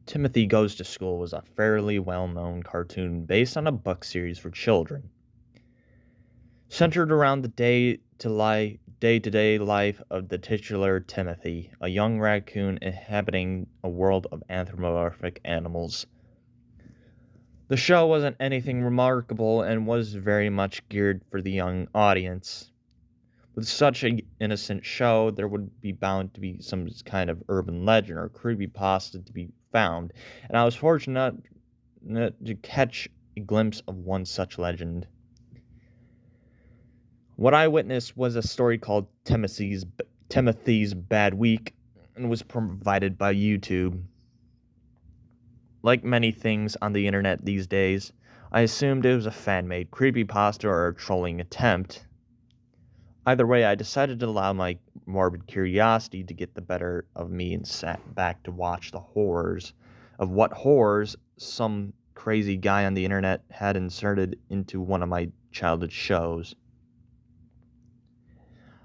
Timothy Goes to School was a fairly well-known cartoon based on a book series for children, centered around the day-to-day life of the titular Timothy, a young raccoon inhabiting a world of anthropomorphic animals. The show wasn't anything remarkable and was very much geared for the young audience. With such an innocent show, there would be bound to be some kind of urban legend or creepypasta to be found, and I was fortunate to catch a glimpse of one such legend. What I witnessed was a story called Timothy's Bad Week and was provided by YouTube. Like many things on the internet these days, I assumed it was a fan-made creepypasta or a trolling attempt. Either way, I decided to allow my morbid curiosity to get the better of me and sat back to watch the horrors of what horrors some crazy guy on the internet had inserted into one of my childhood shows.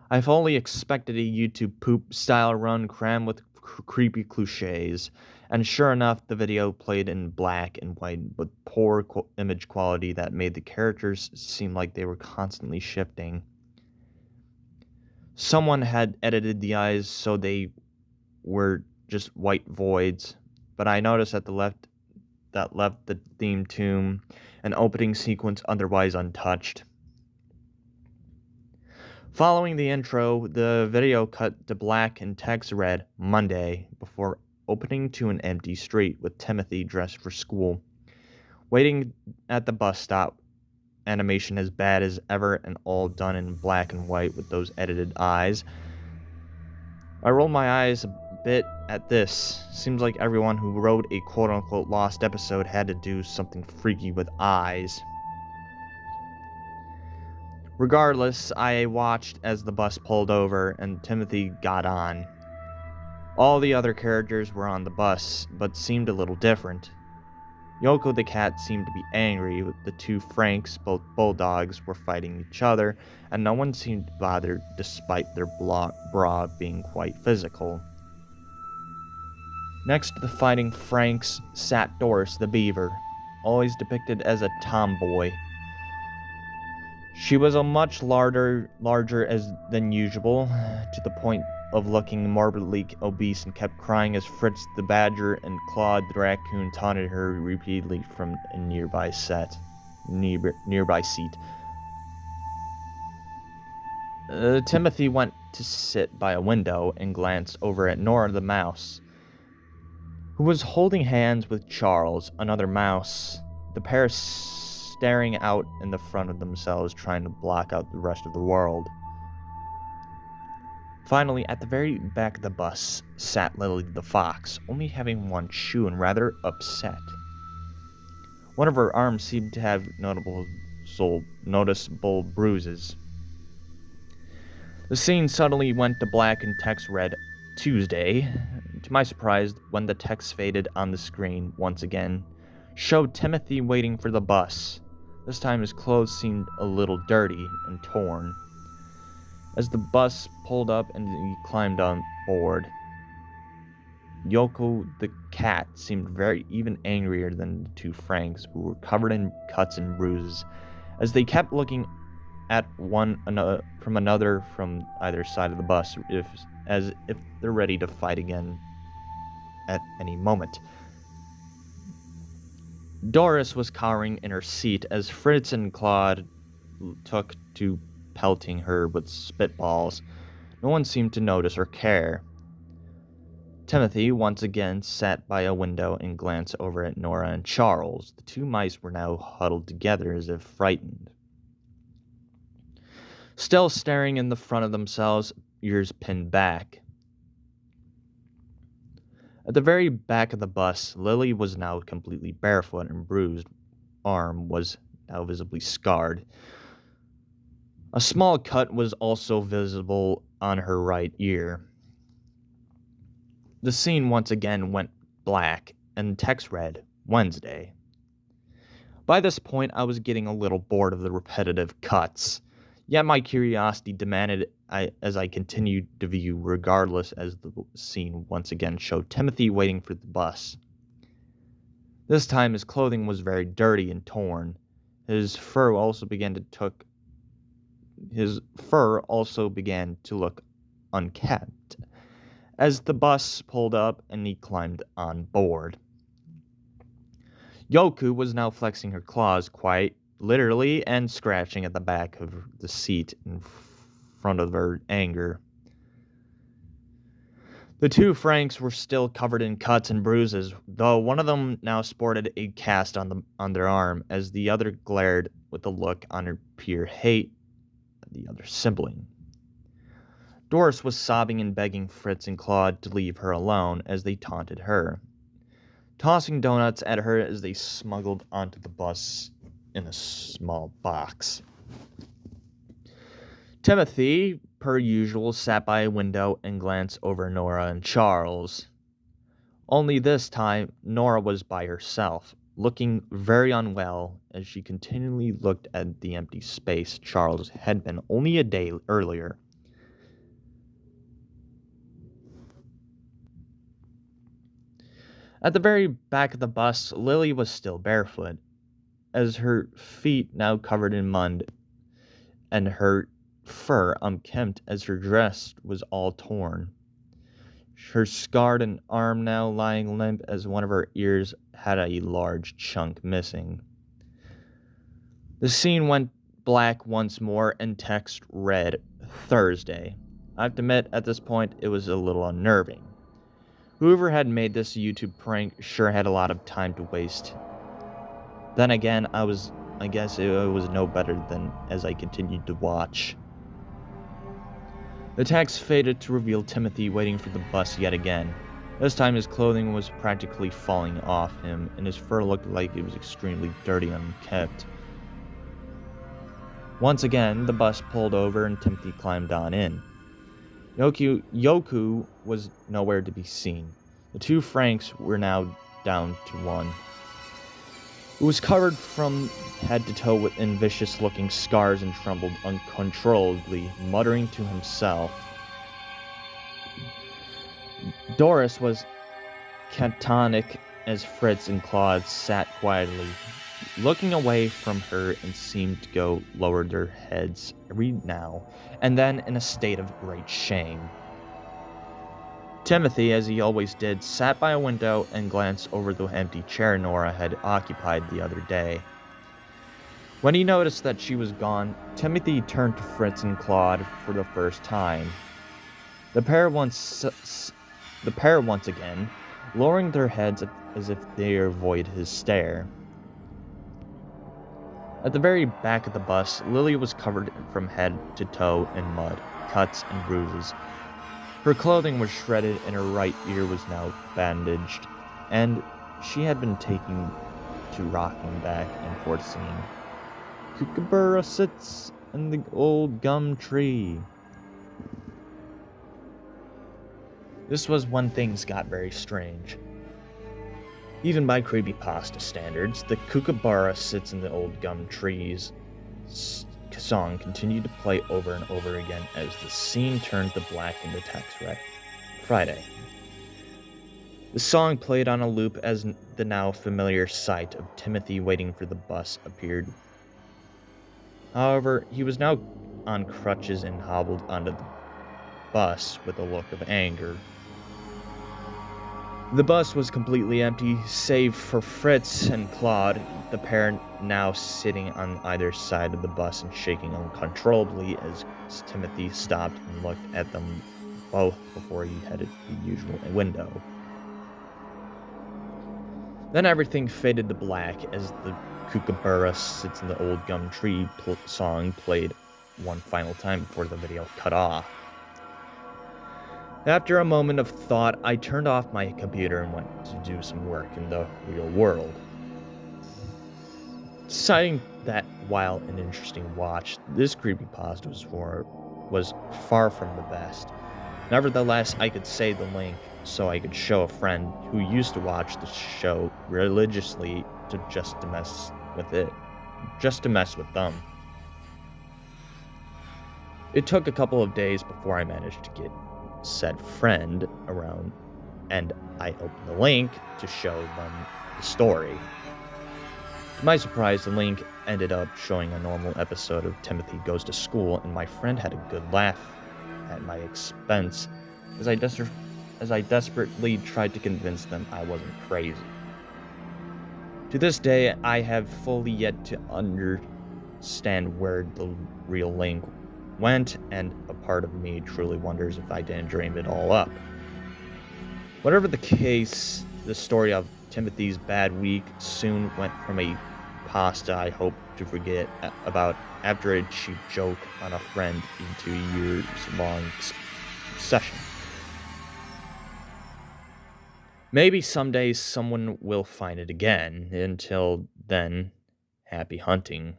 I fully expected a YouTube poop-style run crammed with creepy cliches, and sure enough, the video played in black and white with poor image quality that made the characters seem like they were constantly shifting. Someone had edited the eyes so they were just white voids, but I noticed that left the theme tune and opening sequence otherwise untouched. Following the intro, the video cut to black and text read Monday before opening to an empty street with Timothy dressed for school, waiting at the bus stop. Animation as bad as ever and all done in black and white with those edited eyes. I rolled my eyes a bit at this. Seems like everyone who wrote a quote-unquote lost episode had to do something freaky with eyes. Regardless, I watched as the bus pulled over and Timothy got on. All the other characters were on the bus, but seemed a little different. Yoko the cat seemed to be angry with the two Franks, both bulldogs, were fighting each other, and no one seemed bothered despite their bra being quite physical. Next to the fighting Franks sat Doris the beaver, always depicted as a tomboy. She was a much larger than usual, to the point of looking morbidly obese, and kept crying as Fritz the badger and Claude the raccoon taunted her repeatedly from a nearby seat. Timothy went to sit by a window and glanced over at Nora the mouse, who was holding hands with Charles, another mouse, the pair staring out in the front of themselves, trying to block out the rest of the world. Finally, at the very back of the bus, sat Lily the fox, only having one shoe and rather upset. One of her arms seemed to have noticeable bruises. The scene suddenly went to black and text read, Tuesday. To my surprise, when the text faded on the screen once again, showed Timothy waiting for the bus. This time his clothes seemed a little dirty and torn. As the bus pulled up and he climbed on board, Yoko the cat seemed very even angrier than the two Franks, who were covered in cuts and bruises, as they kept looking at one another from either side of the bus, as if they're ready to fight again at any moment. Doris was cowering in her seat as Fritz and Claude took to pelting her with spitballs. No one seemed to notice or care. Timothy once again sat by a window and glanced over at Nora and Charles. The two mice were now huddled together as if frightened, still staring in the front of themselves, ears pinned back. At the very back of the bus, Lily was now completely barefoot and bruised arm was now visibly scarred. A small cut was also visible on her right ear. The scene once again went black, and text read, Wednesday. By this point, I was getting a little bored of the repetitive cuts, yet my curiosity demanded as I continued to view regardless, as the scene once again showed Timothy waiting for the bus. This time his clothing was very dirty and torn. His fur also began to look unkempt as the bus pulled up and he climbed on board. Yoku was now flexing her claws quite literally and scratching at the back of the seat in front of her anger. The two Franks were still covered in cuts and bruises, though one of them now sported a cast on their arm as the other glared with a look on her pure hate at the other sibling. Doris was sobbing and begging Fritz and Claude to leave her alone as they taunted her, tossing donuts at her as they smuggled onto the bus in a small box. Timothy, per usual, sat by a window and glanced over Nora and Charles. Only this time, Nora was by herself, looking very unwell as she continually looked at the empty space Charles had been only a day earlier. At the very back of the bus, Lily was still barefoot, as her feet now covered in mud, and her fur unkempt as her dress was all torn. Her scarred arm now lying limp as one of her ears had a large chunk missing. The scene went black once more and text read, Thursday. I have to admit, at this point, it was a little unnerving. Whoever had made this YouTube prank sure had a lot of time to waste. Then again, I guess it was no better than as I continued to watch. The text faded to reveal Timothy waiting for the bus yet again. This time his clothing was practically falling off him, and his fur looked like it was extremely dirty and unkempt. Once again, the bus pulled over and Timothy climbed on in. Yoku was nowhere to be seen. The two Franks were now down to one. It was covered from head to toe in vicious-looking scars and trembled uncontrollably, muttering to himself. Doris was catatonic as Fritz and Claude sat quietly, looking away from her and seemed to go lower their heads every now and then in a state of great shame. Timothy, as he always did, sat by a window and glanced over the empty chair Nora had occupied the other day. When he noticed that she was gone, Timothy turned to Fritz and Claude for the first time. The pair once again, lowering their heads as if they avoid his stare. At the very back of the bus, Lily was covered from head to toe in mud, cuts, and bruises. Her clothing was shredded and her right ear was now bandaged, and she had been taken to rocking back and forth singing, Kookaburra sits in the old gum tree. This was when things got very strange. Even by creepypasta standards, the Kookaburra sits in the old gum trees song continued to play over and over again as the scene turned to black in the text read, Friday. The song played on a loop as the now familiar sight of Timothy waiting for the bus appeared. However, he was now on crutches and hobbled onto the bus with a look of anger. The bus was completely empty, save for Fritz and Claude, the pair now sitting on either side of the bus and shaking uncontrollably as Timothy stopped and looked at them both before he headed to the usual window. Then everything faded to black as the Kookaburra Sits in the Old Gum Tree song played one final time before the video cut off. After a moment of thought, I turned off my computer and went to do some work in the real world. Deciding that while an interesting watch, this creepypasta was far from the best. Nevertheless, I could save the link so I could show a friend who used to watch the show religiously just to mess with them. It took a couple of days before I managed to get said friend around, and I opened the link to show them the story. To my surprise, the link ended up showing a normal episode of Timothy Goes to School, and my friend had a good laugh at my expense as I desperately tried to convince them I wasn't crazy. To this day, I have fully yet to understand where the real link went, and a part of me truly wonders if I didn't dream it all up. Whatever the case, the story of Timothy's bad week soon went from a pasta I hope to forget about after a cheap joke on a friend into a years-long obsession. Maybe someday someone will find it again. Until then, happy hunting.